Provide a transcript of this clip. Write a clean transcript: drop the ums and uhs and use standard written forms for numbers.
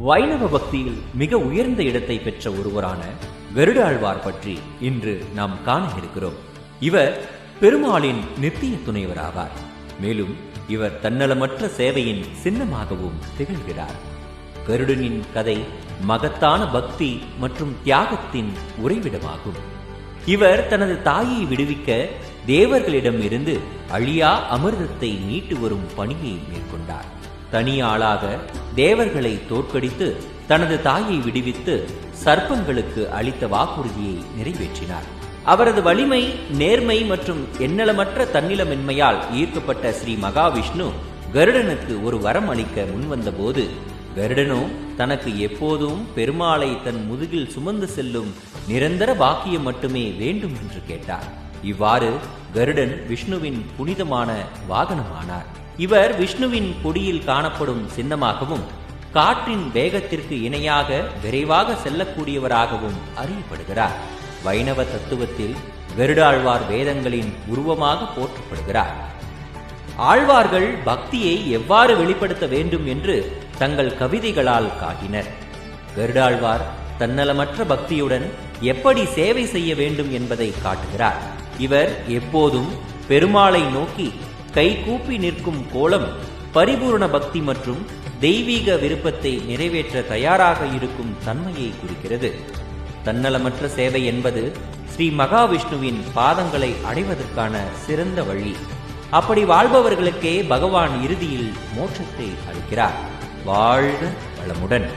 வைணவ பக்தியில் மிக உயர்ந்த இடத்தை பெற்ற ஒருவரான கருடாழ்வார் பற்றி இன்று நாம் காண இருக்கிறோம். இவர் பெருமாளின் நித்திய துணைவராவார். மேலும் இவர் தன்னலமற்ற சேவையின் சின்னமாகவும் திகழ்கிறார். கருடனின் கதை மகத்தான பக்தி மற்றும் தியாகத்தின் உறைவிடமாகும். இவர் தனது தாயை விடுவிக்க தேவர்களிடம் இருந்து அழியா அமிர்தத்தை மீட்டு வரும் பணியை மேற்கொண்டார். தனியாளாக தேவர்களை தோற்கடித்து தனது தாயை விடுவித்து சர்ப்பங்களுக்கு அளித்த வாக்குறுதியை நிறைவேற்றினார். அவரது வலிமை, நேர்மை மற்றும் எண்ணலமற்ற தன்னிலமின்மையால் ஈர்க்கப்பட்ட ஸ்ரீ மகாவிஷ்ணு கருடனுக்கு ஒரு வரம் அளிக்க முன்வந்த போது, கருடனோ தனக்கு எப்போதும் பெருமாளை தன் முதுகில் சுமந்து செல்லும் நிரந்தர பாக்கியம் மட்டுமே வேண்டும் என்று கேட்டார். இவ்வாறு கருடன் விஷ்ணுவின் புனிதமான வாகனமானார். இவர் விஷ்ணுவின் கொடியில் காணப்படும் சின்னமாகவும் காற்றின் வேகத்திற்கு இணையாக விரைவாக செல்லக்கூடியவராகவும் அறியப்படுகிறார். வைணவ தத்துவத்தில் கருடாழ்வார் வேதங்களின் உருவமாக போற்றப்படுகிறார். ஆழ்வார்கள் பக்தியை எவ்வாறு வெளிப்படுத்த வேண்டும் என்று தங்கள் கவிதைகளால் காட்டினர். கருடாழ்வார் தன்னலமற்ற பக்தியுடன் எப்படி சேவை செய்ய வேண்டும் என்பதை காட்டுகிறார். இவர் எப்போதும் பெருமாளை நோக்கி கைகூப்பி நிற்கும் கோலம் பரிபூர்ண பக்தி மற்றும் தெய்வீக விருப்பத்தை நிறைவேற்ற தயாராக இருக்கும் தன்மையை குறிக்கிறது. தன்னலமற்ற சேவை என்பது ஸ்ரீ மகாவிஷ்ணுவின் பாதங்களை அடைவதற்கான சிறந்த வழி. அப்படி வாழ்பவர்களுக்கே பகவான் இறுதியில் மோட்சத்தை அளிக்கிறார். வாழ்க வளமுடன்.